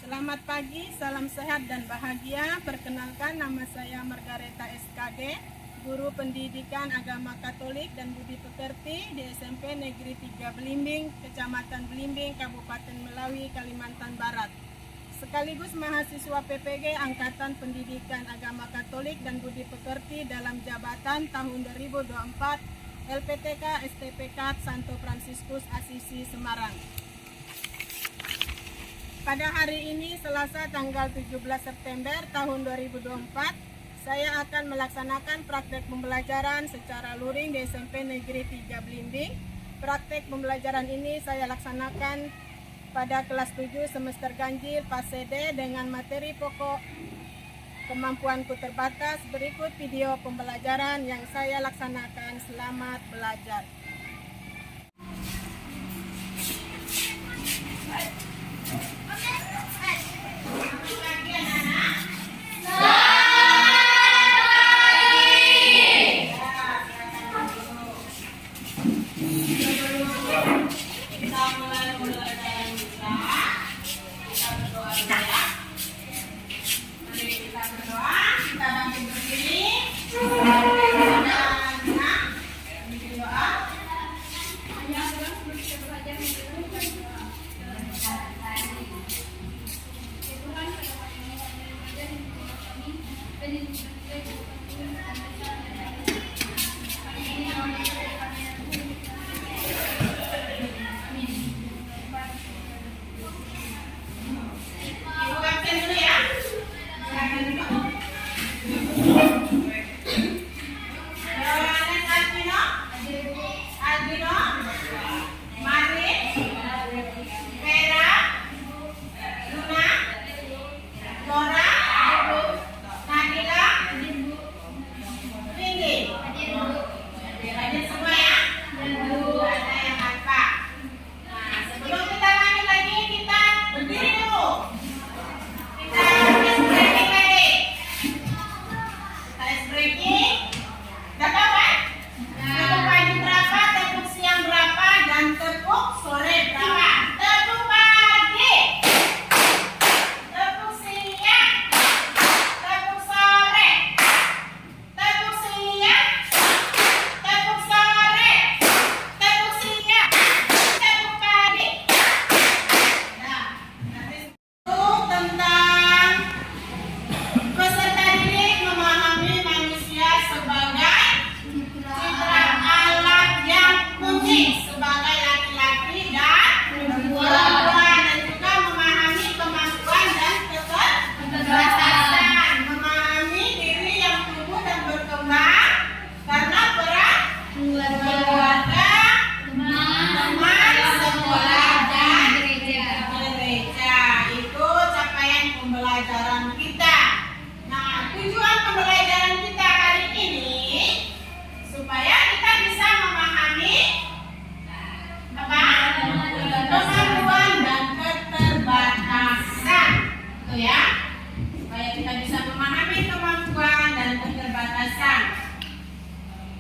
Selamat pagi, salam sehat dan bahagia. Perkenalkan, nama saya Margareta SKG, Guru Pendidikan Agama Katolik dan Budi Pekerti di SMP Negeri 3 Belimbing, Kecamatan Belimbing, Kabupaten Melawi, Kalimantan Barat. Sekaligus mahasiswa PPG Angkatan Pendidikan Agama Katolik dan Budi Pekerti dalam jabatan tahun 2024 LPTK STPK Santo Fransiskus Asisi Semarang. Pada hari ini, Selasa tanggal 17 September tahun 2024, saya akan melaksanakan praktek pembelajaran secara luring di SMP Negeri 3 Belimbing. Praktek pembelajaran ini saya laksanakan pada kelas 7 semester ganjil fase D dengan materi pokok kemampuanku terbatas. Berikut video pembelajaran yang saya laksanakan. Selamat belajar.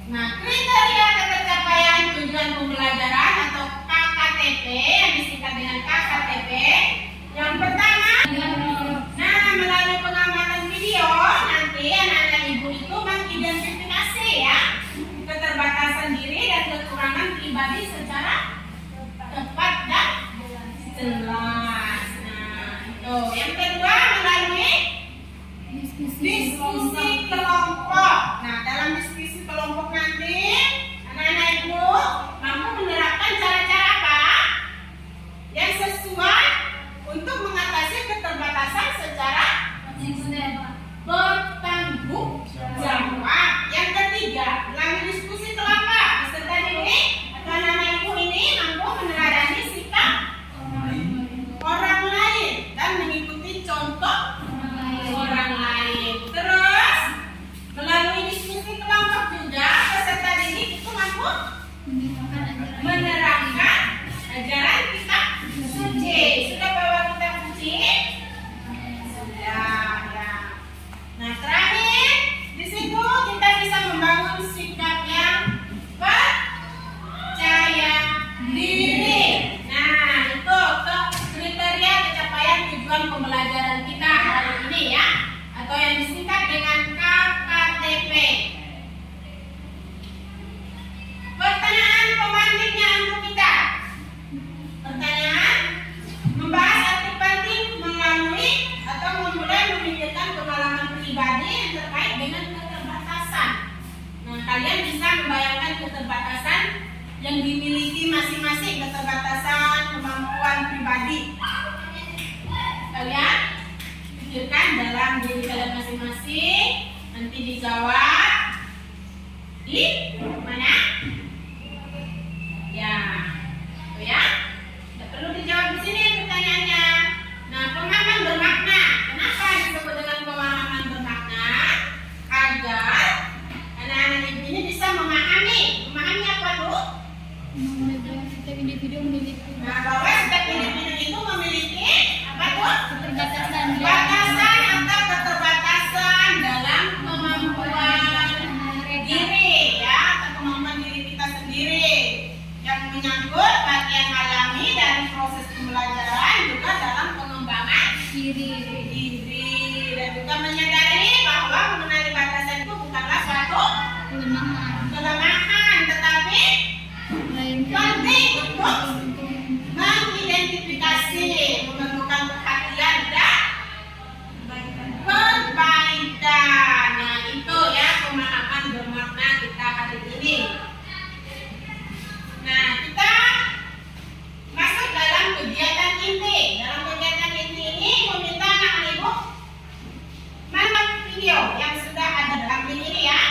Nah, kriteria ketercapaian tujuan pembelajaran atau KKTP yang disingkat dengan KKTP. Yang pertama, melalui pengamatan video nanti anak-anak ibu itu mengidentifikasi ya keterbatasan diri dan kekurangan pribadi secara tepat dan jelas. Nah, itu. Yang kedua, melalui diskusi kelompok. Nah, dalam diskusi kelompok nanti anak-anak ibu mampu menerapkan cara-cara apa yang sesuai untuk mengatasi keterbatasan secara bertanggung jawab. Yang ketiga, melalui diskusi kelompok peserta didik atau anak-anak ibu ini mampu meneladani sikap orang lain dan mengikuti contoh orang lain. Terus tujuan pembelajaran kita hari ini ya, atau yang disingkat dengan KKTP. Pertanyaan pembandingnya untuk kita. Pertanyaan membahas arti penting melalui atau memulai memikirkan pengalaman pribadi yang terkait dengan keterbatasan. Nah, kalian bisa membayangkan keterbatasan yang dimiliki masing-masing, keterbatasan kemampuan pribadi. Kalian pikirkan dalam diri kalian masing-masing, nanti dijawab di mana? Ya, itu ya. Tidak perlu dijawab di sini pertanyaannya. Nah, pemahaman bermakna. Kenapa disebut dengan pemahaman bermakna? Agar anak-anak ini bisa memahami. Memahami apa tuh? Setiap individu memiliki Nah, bahwa setiap individu itu memiliki apa tuh? keterbatasan Batasan atau keterbatasan dalam kemampuan diri ya, atau kemampuan diri kita sendiri yang menyangkut bagian alami dari proses pembelajaran juga dalam pengembangan diri. dan juga menyadari bahwa mengenali batasan itu bukanlah suatu kelemahan tetapi penting untuk mengidentifikasi, memerlukan perhatian dan perbaikan. Nah, itu ya pemahaman bermakna kita hari ini. Nah, kita masuk dalam kegiatan inti. Dalam kegiatan inti ini meminta anak-anak ibu menonton video yang sudah ada dalam ini ya.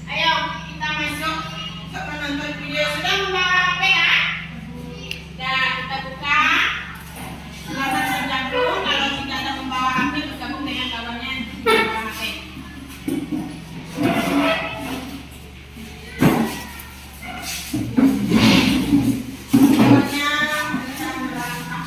Ayo kita masuk untuk menonton video. Sudah membawa HP ya? Nah, kita buka halaman bergabung. Kalau tidak ada membawa HP, bergabung dengan kawannya membawa HP. Kawannya sedang berangkat.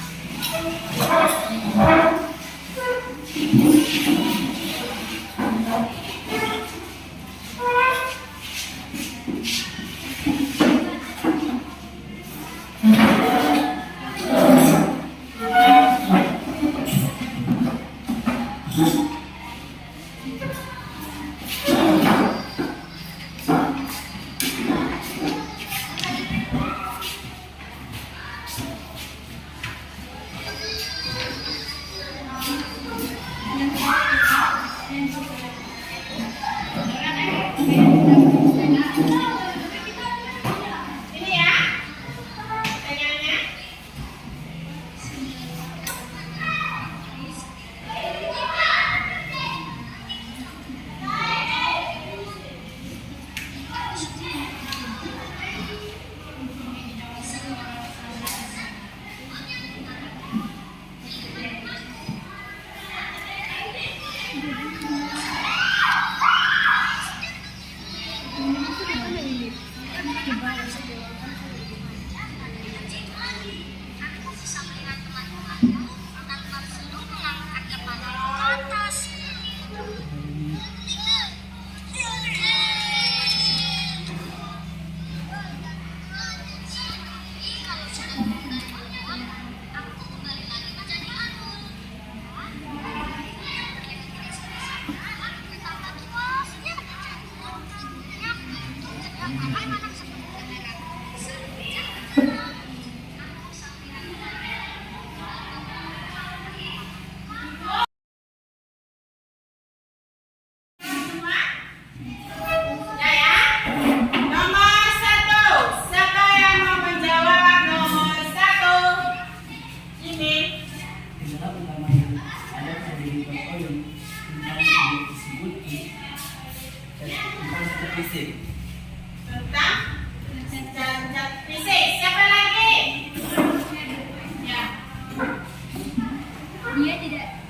Ini ya pertanyaannya.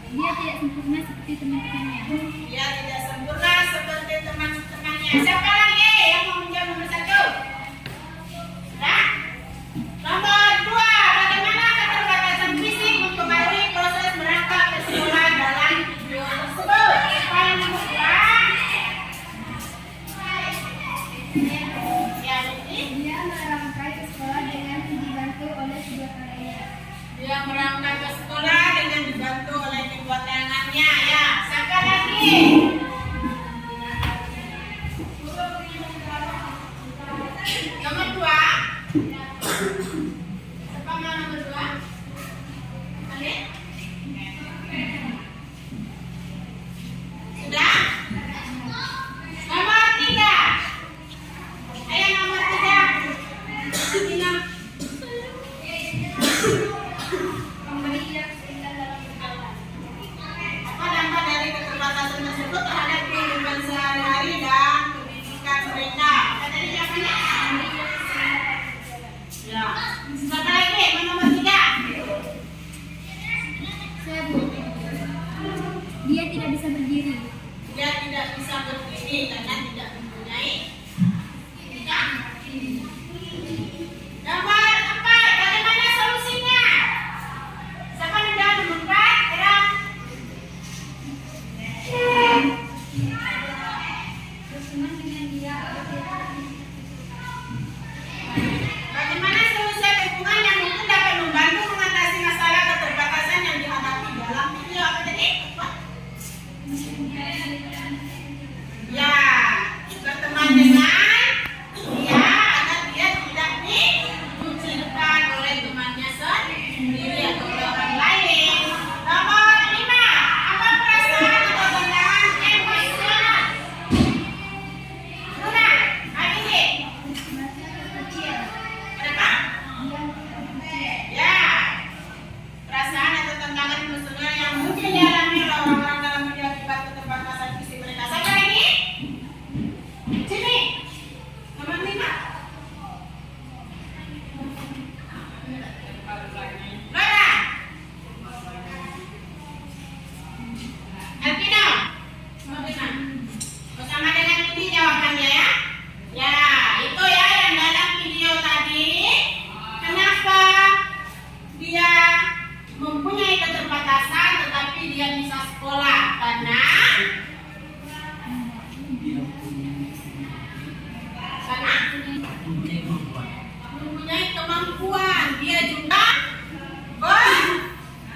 Dia tidak sempurna seperti teman-temannya. Dia tidak sempurna seperti teman-temannya. Siapa lagi yang mau menjawab nomor 1? Nah, nomor 2, bagaimana keterbatasan fisik mempengaruhi proses merangkak ke sekolah dalam video tersebut? Siapa yang nomor 2? Ya, Dia merangkai ke sekolah dengan dibantu oleh kedua kakaknya. dia merangkak ke sekolah dengan memberi yang seimbang dalam berjalan. Apa dampak dari keterbatasan tersebut terhadap kehidupan sehari-hari dan pendidikan mereka? Apa tadi jawabannya? Ya. Siapa lagi? Nomor 3. Saya Bu. Dia tidak bisa berdiri. Dia tidak bisa berdiri karena tidak mempunyai kaki. Nomor 4, bagaimana solusinya? Siapa yang jawab nomor 4? Gerak. Berteman dengan dia agar dia dapat Bagaimana solusi dukungan yang mungkin dapat membantu mengatasi masalah keterbatasan yang dihadapi dalam video apa tadi? Ya, berteman dengan dia agar dia tidak dikucilkan oleh temannya sendiri atau oleh orang lain. Nomor 5, apa perasaan atau pandangan emosional? Luna, Abisi, kecil. berapa? Ya, perasaan atau tantangan emosional yang mungkin dialami oleh orang-orang dalam hidup akibat keterbatasan fisik mereka. Siapa lagi? Sini. Nomor 5. Laura. Alvino. Nomor 5. Bersama dengan ini jawabannya ya. Ya, itu ya yang dalam video tadi. Kenapa dia mempunyai keterbatasan tetapi dia bisa sekolah? Karena mempunyai kemampuan. Dia juga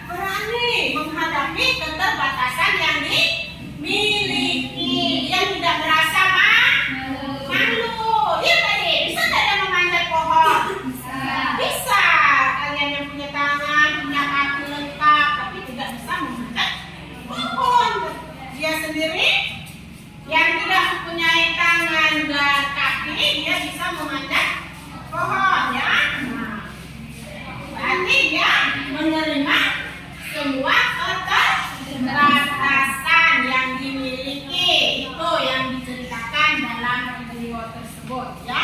berani menghadapi keterbatasan yang dimiliki. Dia tidak merasa malu. Dia tadi bisa tidak memanjat pohon? Bisa. Kalian yang punya tangan, punya kaki lengkap, tapi tidak bisa memanjat pohon. Dia sendiri yang tidak mempunyai tangan dan kaki, dia bisa memanjat pohon ya. Nah, berarti dia menerima semua keterbatasan yang dimiliki. Itu yang diceritakan dalam video tersebut ya.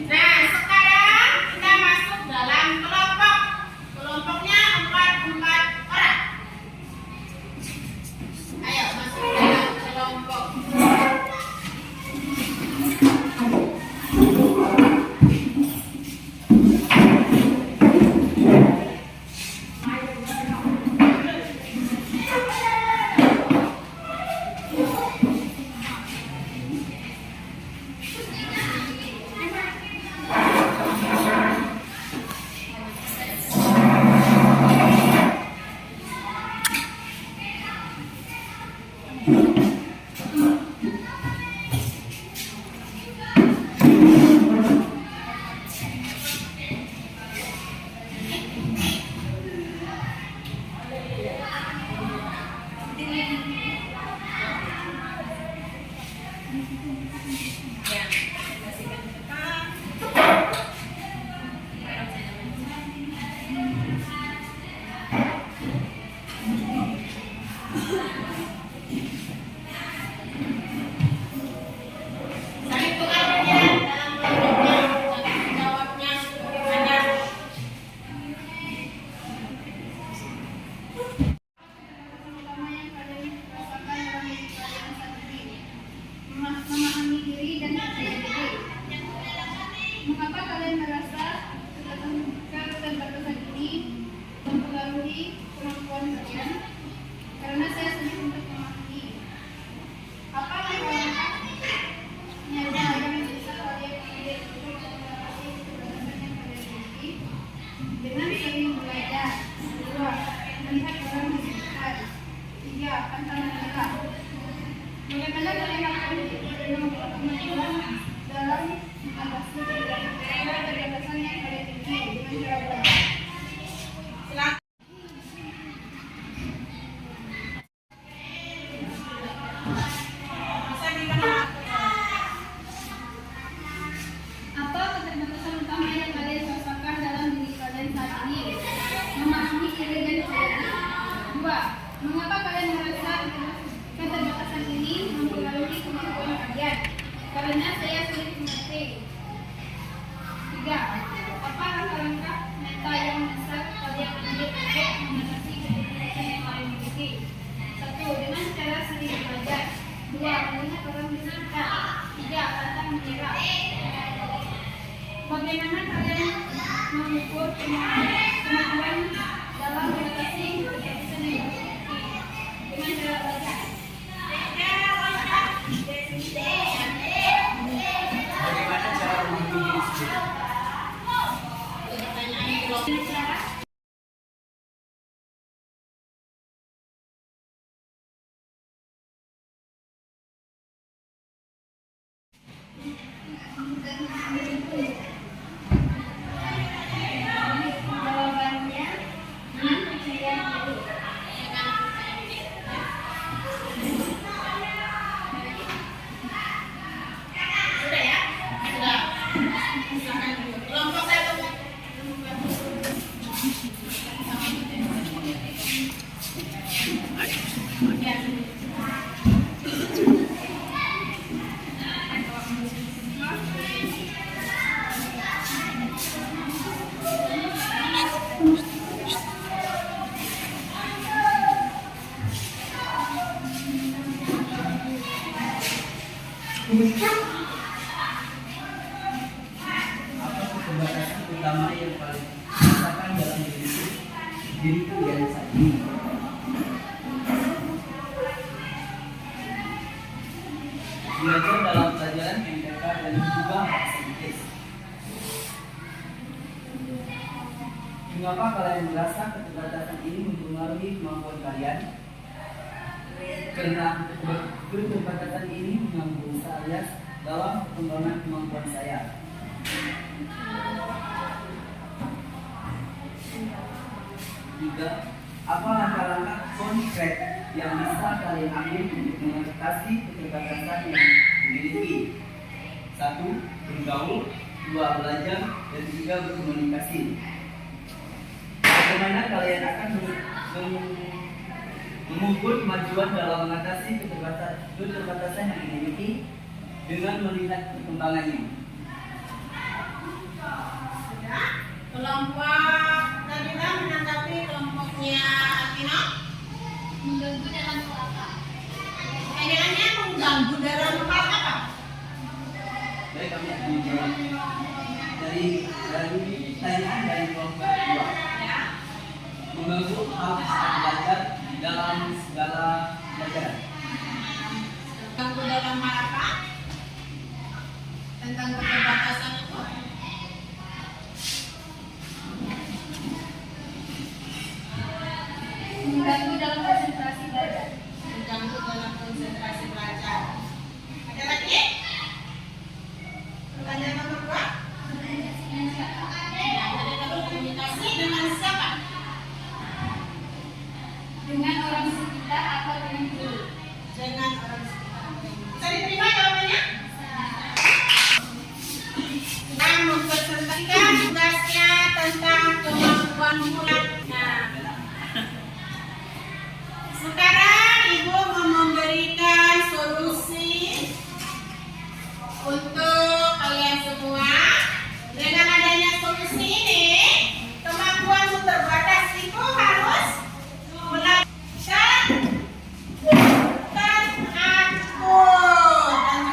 Nah, sekarang kita masuk dalam kelompok. Kelompoknya 4 orang. Ayo masuk dalam kelompok. Apa keterbatasan utama yang kalian rasakan dalam diri kalian saat ini? Memahami Dua, mengapa kalian merasa keterbatasan ini mempengaruhi kemampuan kalian? Karena saya sulit mengerti. Tiga, apa langkah-langkah nyata yang bisa kalian ambil untuk mengatasi keterbatasan yang kalian miliki? Satu, dengan cara sendiri belajar. Dua, melihat orang di sekitar. Tiga, pantang menyerah. Bagaimana kalian mengukur kemampuan dalam mengatasi keterbatasan yang kalian miliki? Dengan cara belajar. Bagaimana cara menghubungi diri sendiri? Dengan cara jawabannya dengan percaya diri. Sudah ya? Sudah. Silakan dulu. Kelompok satu. Ya. Apa keterbatasan utama yang paling dirasakan dalam diri kalian saat ini? Belajar dalam pelajaran MTK dan juga bahasa Inggris. Mengapa kalian merasa keterbatasan ini mempengaruhi kemampuan kalian? Karena keterbatasan ini mengganggu saya dalam perkembangan kemampuan saya. Tiga, apa langkah-langkah konkret yang bisa kalian ambil untuk mengatasi keterbatasan yang dimiliki? Satu, bergaul. Dua, belajar. Dan tiga, berkomunikasi. Bagaimana kalian akan mengukur kemajuan dalam mengatasi keterbatasan yang dimiliki dengan melihat perkembangannya? Sudah. Kelompok Nabila menanggapi kelompoknya Alvino. Mengganggu dalam apa? Pertanyaannya mengganggu dalam hal apa? Baik, kami akan menjawab dari pertanyaan dari kelompok kedua. Ya. Mengganggu hal belajar dalam segala pelajaran. Mengganggu dalam hal apa? Tentang keterbatasan itu. Mengganggu dalam konsentrasi belajar. Mengganggu dalam konsentrasi belajar. Ada lagi? Pertanyaan nomor 2. Dengan siapa? Ya, ada dalam komunikasi dengan siapa? Dengan orang sekitar atau dengan guru? Dengan orang sekitar. Bisa diterima jawabannya? Sudah mempresentasikan tugasnya tentang kemampuan mulai. Nah, sekarang Ibu mau memberikan solusi untuk kalian semua. Dengan adanya solusi ini, kemampuan terbatas itu harus belajar dan akur. Dan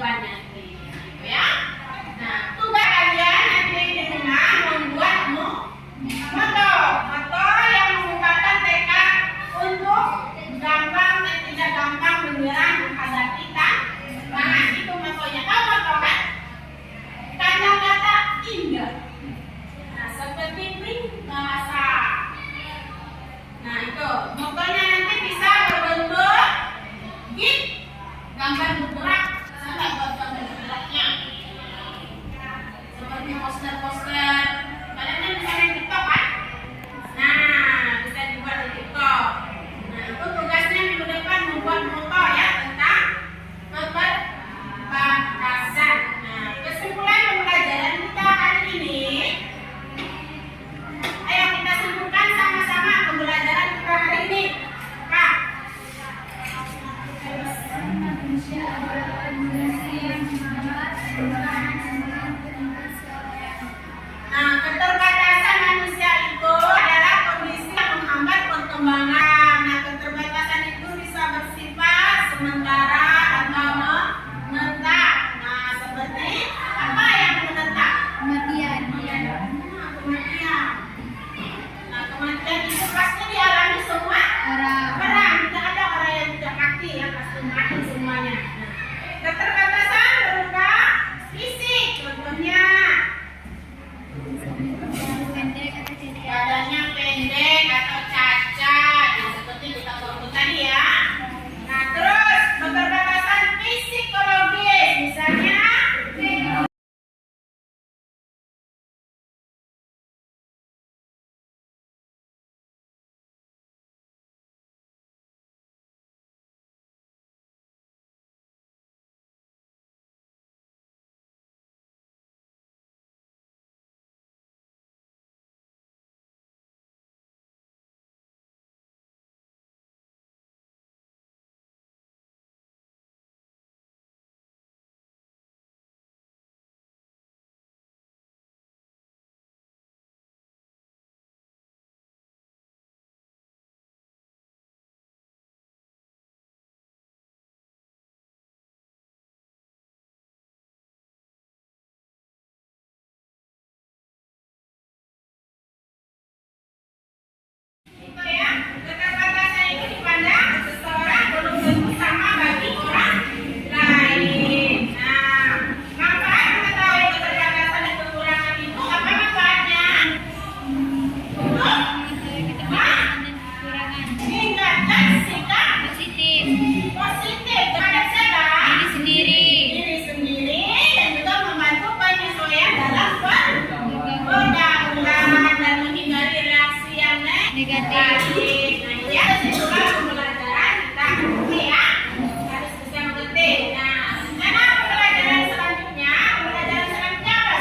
depannya gitu ya. Nah, tugas kalian nanti di rumah membuat moto yang mengungkapkan tekad untuk gampang dan tidak gampang menyerah menghadapi tantangan. Itu motonya. Tahu moto kan? Kata-kata indah. Nah, seperti bahasa. Nah, itu motonya nanti bisa berbentuk git, gambar bergerak sampai gambar bergeraknya. Seperti poster-poster. Kalian kan bisa main TikTok kan? Nah, bisa dibuat di TikTok. Nah, itu tugasnya minggu depan membuat moto ya tentang keterbatasan. Nah, kesimpulan pembelajaran kita hari ini. Ayo kita simpulkan sama-sama pembelajaran kita hari ini. Kak. Manusia adalah manusia yang hebat. Nah, keterbatasan manusia itu adalah kondisi yang menghambat perkembangan. Nah, keterbatasan itu bisa bersifat sementara atau menetap. Nah, seperti apa yang menetap? Kematian. Nah, kematian. Nah, kematian itu pasti dialami semua orang. Tidak ada orang yang tidak mati, ya pasti mati semuanya. Nah, keterbatasan berupa fisik, contohnya badannya pendek atau cacat, seperti kita foto tadi ya. Nah, terus keterbatasan psikologis, misalnya itu ya, keterbatasan itu dipandang seseorang belum tentu sama bagi orang lain. Nah, manfaat mengetahui keterbatasan dan kekurangan itu apa manfaatnya? Meningkatkan sikap positif terhadap siapa? Diri sendiri dan juga membantu penyesuaian dalam pergaulan dan menghindari reaksi yang negatif. Nah, ini ada kesimpulan pembelajaran kita ini ya. Harus bisa mengerti. Nah, karena pembelajaran selanjutnya apa?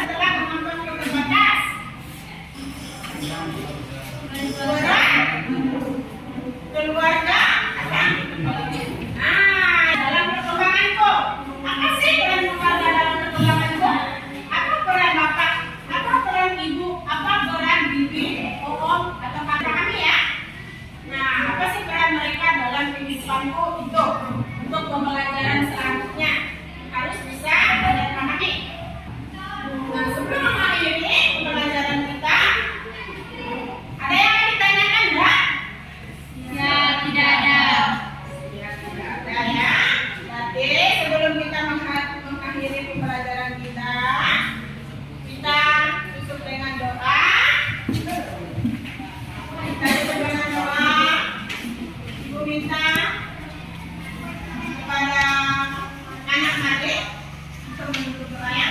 Setelah menonton keterbatas. Keluarga apa? Nah, dalam perkembanganku. Apa sih peran keluarga dalam perkembanganku? Apa peran bapak? Apa peran ibu? Apa peran bibi, om, atau kakak kami ya? Nah, apa sih peran mereka dalam kehidupanku itu? Untuk pembelajaran selanjutnya harus bisa dan memahami. Nah, sebelum mengakhiri pembelajaran kita, ada yang akan ditanyakan enggak? Ya, tidak ada. Ya, tidak ada ya. Berarti sebelum kita mengakhiri pembelajaran kita tutup dengan doa. Kita tutup dengan doa. Ibu minta kepada anak adik untuk menutup doa ya.